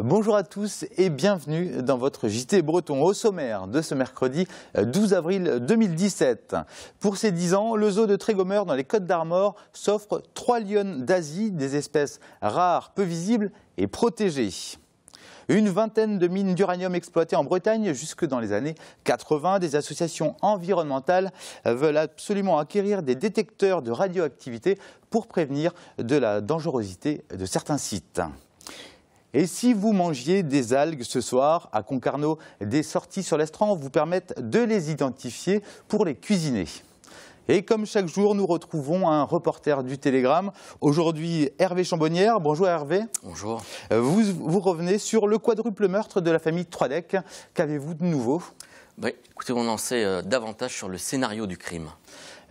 Bonjour à tous et bienvenue dans votre JT Breton. Au sommaire de ce mercredi 12 avril 2017. Pour ses 10 ans, le zoo de Trégomeur dans les Côtes d'Armor s'offre 3 lionnes d'Asie, des espèces rares, peu visibles et protégées. Une vingtaine de mines d'uranium exploitées en Bretagne jusque dans les années 80. Des associations environnementales veulent absolument acquérir des détecteurs de radioactivité pour prévenir de la dangerosité de certains sites. Et si vous mangiez des algues ce soir à Concarneau, des sorties sur l'Estran vous permettent de les identifier pour les cuisiner. Et comme chaque jour, nous retrouvons un reporter du Télégramme. Aujourd'hui, Hervé Chambonnière. Bonjour Hervé. Bonjour. Vous revenez sur le quadruple meurtre de la famille Troidec. Qu'avez-vous de nouveau? Écoutez, on en sait davantage sur le scénario du crime.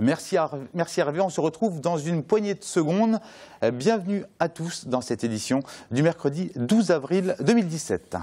Merci Hervé, on se retrouve dans une poignée de secondes. Bienvenue à tous dans cette édition du mercredi 12 avril 2017.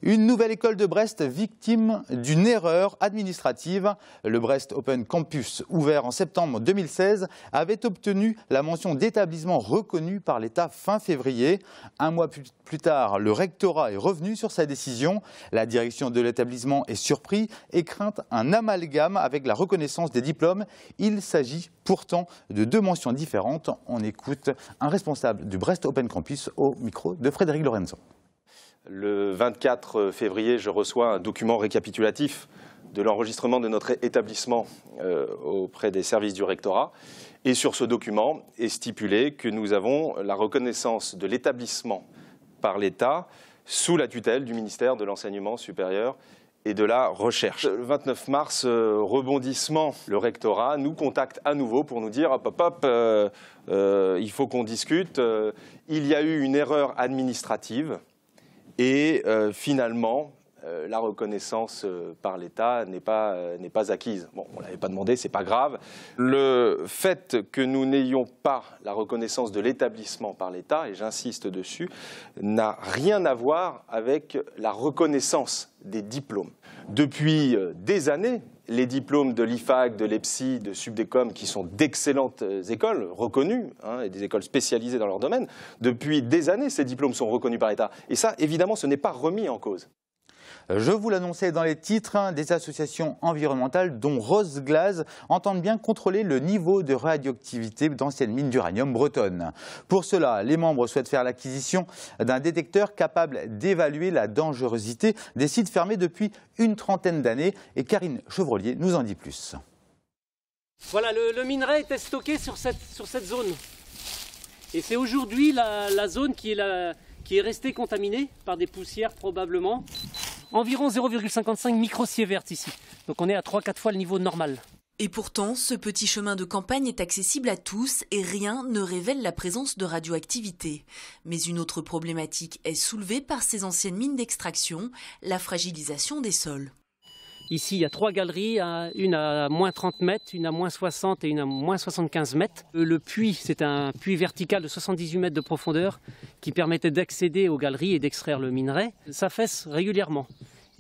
Une nouvelle école de Brest victime d'une erreur administrative. Le Brest Open Campus, ouvert en septembre 2016, avait obtenu la mention d'établissement reconnu par l'État fin février. Un mois plus tard, le rectorat est revenu sur sa décision. La direction de l'établissement est surprise et craint un amalgame avec la reconnaissance des diplômes. Il s'agit pourtant de 2 mentions différentes. On écoute un responsable du Brest Open Campus au micro de Frédéric Lorenzo. Le 24 février, je reçois un document récapitulatif de l'enregistrement de notre établissement auprès des services du rectorat. Et sur ce document est stipulé que nous avons la reconnaissance de l'établissement par l'État sous la tutelle du ministère de l'Enseignement supérieur et de la Recherche. Le 29 mars, rebondissement, le rectorat nous contacte à nouveau pour nous dire il faut qu'on discute. Il y a eu une erreur administrative. Et finalement, la reconnaissance par l'État n'est pas acquise. Bon, on ne l'avait pas demandé, ce n'est pas grave. Le fait que nous n'ayons pas la reconnaissance de l'établissement par l'État, et j'insiste dessus, n'a rien à voir avec la reconnaissance des diplômes. Depuis des années, les diplômes de l'IFAC, de l'EPSI, de Subdécom, qui sont d'excellentes écoles reconnues, et des écoles spécialisées dans leur domaine, depuis des années, ces diplômes sont reconnus par l'État. Et ça, évidemment, ce n'est pas remis en cause. Je vous l'annonçais dans les titres, des associations environnementales, dont Rosglas, entendent bien contrôler le niveau de radioactivité d'anciennes mines d'uranium bretonnes. Pour cela, les membres souhaitent faire l'acquisition d'un détecteur capable d'évaluer la dangerosité des sites fermés depuis une trentaine d'années. Et Karine Chevrolier nous en dit plus. Voilà, le minerai était stocké sur cette zone. Et c'est aujourd'hui la zone qui est restée contaminée par des poussières probablement. Environ 0,55 microsieverts ici. Donc on est à 3-4 fois le niveau normal. Et pourtant, ce petit chemin de campagne est accessible à tous et rien ne révèle la présence de radioactivité. Mais une autre problématique est soulevée par ces anciennes mines d'extraction, la fragilisation des sols. Ici, il y a 3 galeries, une à moins 30 mètres, une à moins 60 et une à moins 75 mètres. Le puits, c'est un puits vertical de 78 mètres de profondeur qui permettait d'accéder aux galeries et d'extraire le minerai. Ça s'affaisse régulièrement.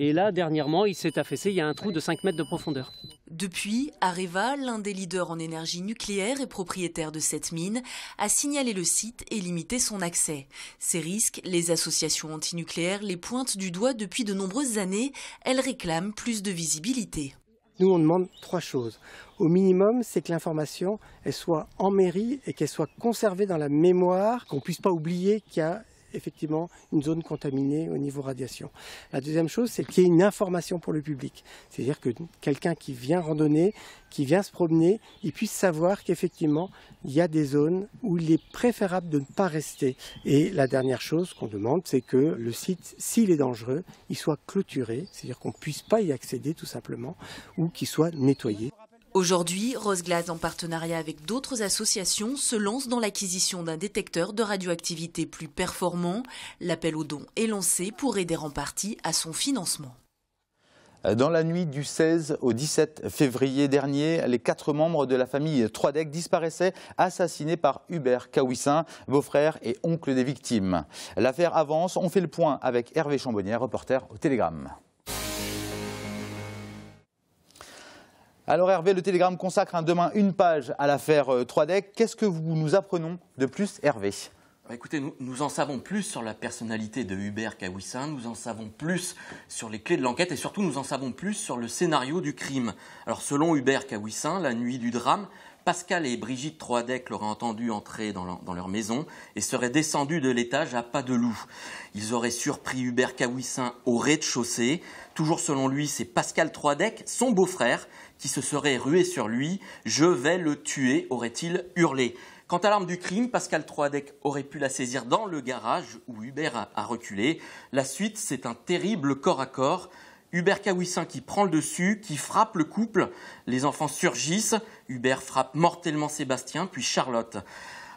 Et là, dernièrement, il s'est affaissé, il y a un trou de 5 mètres de profondeur. Depuis, Areva, l'un des leaders en énergie nucléaire et propriétaire de cette mine, a signalé le site et limité son accès. Ces risques, les associations antinucléaires les pointent du doigt depuis de nombreuses années. Elles réclament plus de visibilité. Nous, on demande 3 choses. Au minimum, c'est que l'information elle soit en mairie et qu'elle soit conservée dans la mémoire, qu'on ne puisse pas oublier qu'il y a effectivement une zone contaminée au niveau radiation. La deuxième chose, c'est qu'il y ait une information pour le public. C'est-à-dire que quelqu'un qui vient randonner, qui vient se promener, il puisse savoir qu'effectivement, il y a des zones où il est préférable de ne pas rester. Et la dernière chose qu'on demande, c'est que le site, s'il est dangereux, il soit clôturé, c'est-à-dire qu'on ne puisse pas y accéder tout simplement, ou qu'il soit nettoyé. Aujourd'hui, Rosglas, en partenariat avec d'autres associations, se lance dans l'acquisition d'un détecteur de radioactivité plus performant. L'appel aux dons est lancé pour aider en partie à son financement. Dans la nuit du 16 au 17 février dernier, les 4 membres de la famille Troidec disparaissaient, assassinés par Hubert Kawissin, beau-frère et oncle des victimes. L'affaire avance, on fait le point avec Hervé Chambonnière, reporter au Télégramme. Alors Hervé, le Télégramme consacre demain une page à l'affaire Troidec. Qu'est-ce que nous apprenons de plus, Hervé ? Écoutez, nous en savons plus sur la personnalité de Hubert Kawissin, nous en savons plus sur les clés de l'enquête et surtout nous en savons plus sur le scénario du crime. Alors selon Hubert Kawissin, la nuit du drame, Pascal et Brigitte Troadec l'auraient entendu entrer dans leur maison et seraient descendus de l'étage à pas de loup. Ils auraient surpris Hubert Kawissin au rez-de-chaussée. Toujours selon lui, c'est Pascal Troadec, son beau-frère, qui se serait rué sur lui. « Je vais le tuer », aurait-il hurlé. Quant à l'arme du crime, Pascal Troadec aurait pu la saisir dans le garage où Hubert a reculé. La suite, c'est un terrible corps à corps. Hubert Kawissin qui prend le dessus, qui frappe le couple. Les enfants surgissent. Hubert frappe mortellement Sébastien, puis Charlotte.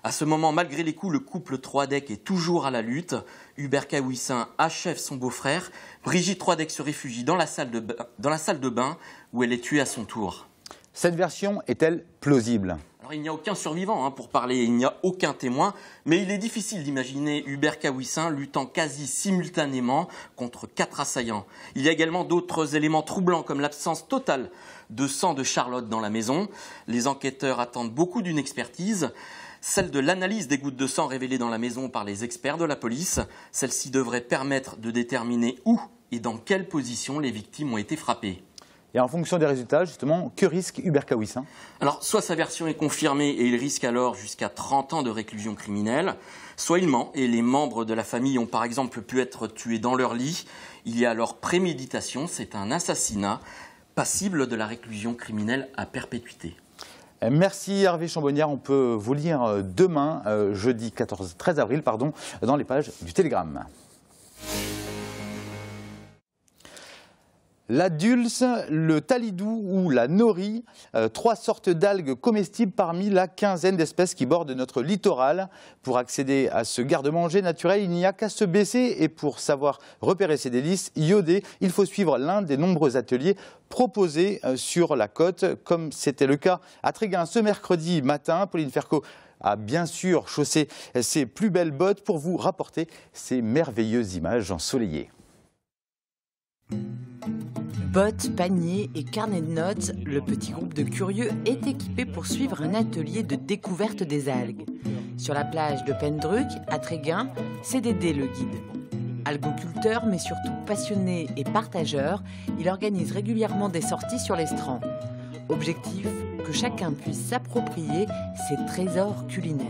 À ce moment, malgré les coups, le couple Troadec est toujours à la lutte. Hubert Kawissin achève son beau-frère. Brigitte Troadec se réfugie dans la salle de bain où elle est tuée à son tour. Cette version est-elle plausible ? Alors, il n'y a aucun survivant pour parler, il n'y a aucun témoin, mais il est difficile d'imaginer Hubert Kawissin luttant quasi simultanément contre 4 assaillants. Il y a également d'autres éléments troublants comme l'absence totale de sang de Charlotte dans la maison. Les enquêteurs attendent beaucoup d'une expertise, celle de l'analyse des gouttes de sang révélées dans la maison par les experts de la police. Celle-ci devrait permettre de déterminer où et dans quelle position les victimes ont été frappées. Et en fonction des résultats, justement, que risque Hubert Kawissin ? Alors, soit sa version est confirmée et il risque alors jusqu'à 30 ans de réclusion criminelle, soit il ment et les membres de la famille ont par exemple pu être tués dans leur lit. Il y a alors préméditation, c'est un assassinat passible de la réclusion criminelle à perpétuité. Merci Hervé Chambonnière, on peut vous lire demain, jeudi 13 avril, dans les pages du Télégramme. La dulce, le talidou ou la nori, 3 sortes d'algues comestibles parmi la quinzaine d'espèces qui bordent notre littoral. Pour accéder à ce garde-manger naturel, il n'y a qu'à se baisser et pour savoir repérer ces délices iodées, il faut suivre l'un des nombreux ateliers proposés sur la côte, comme c'était le cas à Tréguin ce mercredi matin. Pauline Ferco a bien sûr chaussé ses plus belles bottes pour vous rapporter ces merveilleuses images ensoleillées. Bottes, paniers et carnets de notes, le petit groupe de curieux est équipé pour suivre un atelier de découverte des algues. Sur la plage de Pendruck, à Tréguin, c'est Dédé le guide. Algoculteur, mais surtout passionné et partageur, il organise régulièrement des sorties sur l'estran. Objectif, que chacun puisse s'approprier ses trésors culinaires.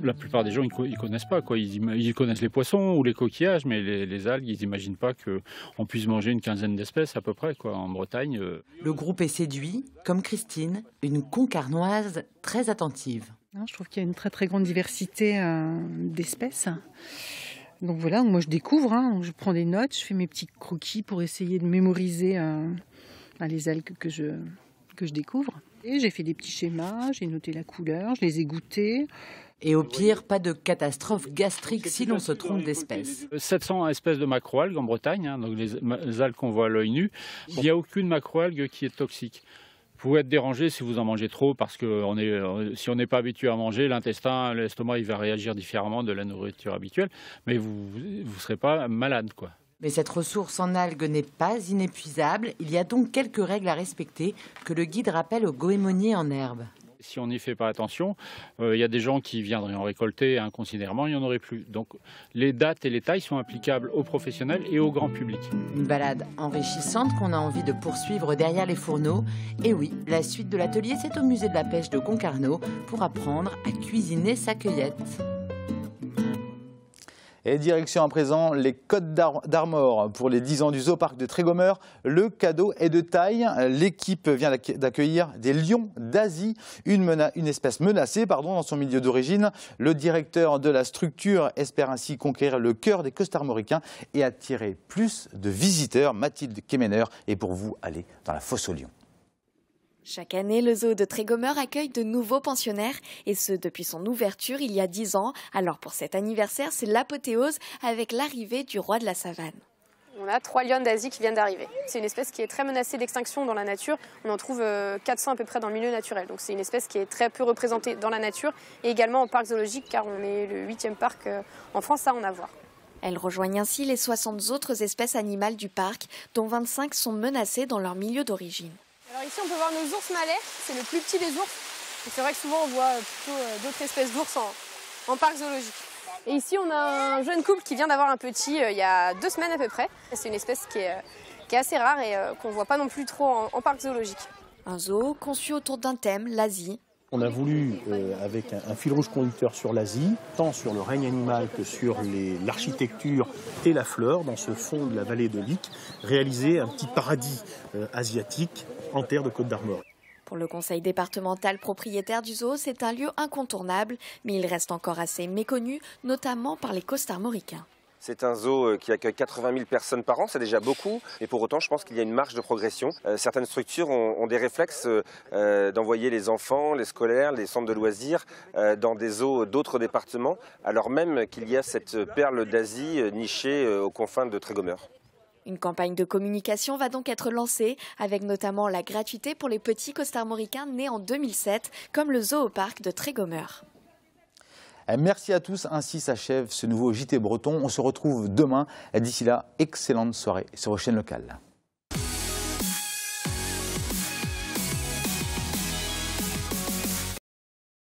La plupart des gens, ils ne connaissent pas, quoi. Ils connaissent les poissons ou les coquillages, mais les algues, ils n'imaginent pas qu'on puisse manger une quinzaine d'espèces à peu près, quoi, en Bretagne. Le groupe est séduit, comme Christine, une concarnoise très attentive. Je trouve qu'il y a une très très grande diversité d'espèces. Donc voilà, moi je découvre, je prends des notes, je fais mes petits croquis pour essayer de mémoriser les algues que je découvre. Et j'ai fait des petits schémas, j'ai noté la couleur, je les ai goûtés. Et au pire, pas de catastrophe gastrique si l'on se trompe d'espèce. 700 espèces de macroalgues en Bretagne, donc les algues qu'on voit à l'œil nu. Il n'y a aucune macroalgue qui est toxique. Vous pouvez être dérangé si vous en mangez trop, parce que si on n'est pas habitué à manger, l'intestin, l'estomac, il va réagir différemment de la nourriture habituelle. Mais vous ne serez pas malade, quoi. Mais cette ressource en algues n'est pas inépuisable. Il y a donc quelques règles à respecter que le guide rappelle aux goémoniers en herbe. Si on n'y fait pas attention, il y a des gens qui viendraient en récolter inconsidérément, il n'y en aurait plus. Donc les dates et les tailles sont applicables aux professionnels et au grand public. Une balade enrichissante qu'on a envie de poursuivre derrière les fourneaux. Et oui, la suite de l'atelier, c'est au musée de la pêche de Concarneau pour apprendre à cuisiner sa cueillette. Et direction à présent les Côtes d'Armor pour les 10 ans du Zoo-Parc de Trégomeur. Le cadeau est de taille. L'équipe vient d'accueillir des lions d'Asie, une espèce menacée dans son milieu d'origine. Le directeur de la structure espère ainsi conquérir le cœur des costarmoricains et attirer plus de visiteurs. Mathilde Kemener est pour vous aller dans la fosse aux lions. Chaque année, le zoo de Trégomeur accueille de nouveaux pensionnaires, et ce depuis son ouverture il y a 10 ans. Alors pour cet anniversaire, c'est l'apothéose avec l'arrivée du roi de la savane. On a 3 lions d'Asie qui viennent d'arriver. C'est une espèce qui est très menacée d'extinction dans la nature. On en trouve 400 à peu près dans le milieu naturel. Donc c'est une espèce qui est très peu représentée dans la nature et également en parc zoologique, car on est le 8e parc en France à en avoir. Elles rejoignent ainsi les 60 autres espèces animales du parc, dont 25 sont menacées dans leur milieu d'origine. Alors ici on peut voir nos ours malais, c'est le plus petit des ours. C'est vrai que souvent on voit plutôt d'autres espèces d'ours en parc zoologique. Et ici, on a un jeune couple qui vient d'avoir un petit il y a 2 semaines à peu près. C'est une espèce qui est assez rare et qu'on ne voit pas non plus trop en parc zoologique. Un zoo conçu autour d'un thème, l'Asie. On a voulu, avec un fil rouge conducteur sur l'Asie, tant sur le règne animal que sur l'architecture et la flore, dans ce fond de la vallée de l'Ic, réaliser un petit paradis asiatique en terre de Côte d'Armor. Pour le conseil départemental propriétaire du zoo, c'est un lieu incontournable, mais il reste encore assez méconnu, notamment par les costarmoricains. C'est un zoo qui accueille 80 000 personnes par an, c'est déjà beaucoup, et pour autant je pense qu'il y a une marge de progression. Certaines structures ont des réflexes d'envoyer les enfants, les scolaires, les centres de loisirs dans des zoos d'autres départements, alors même qu'il y a cette perle d'Asie nichée aux confins de Trégomer. Une campagne de communication va donc être lancée, avec notamment la gratuité pour les petits costarmoricains nés en 2007, comme le zoo au parc de Trégomer. Merci à tous, ainsi s'achève ce nouveau JT Breton. On se retrouve demain. D'ici là, excellente soirée sur vos chaînes locales.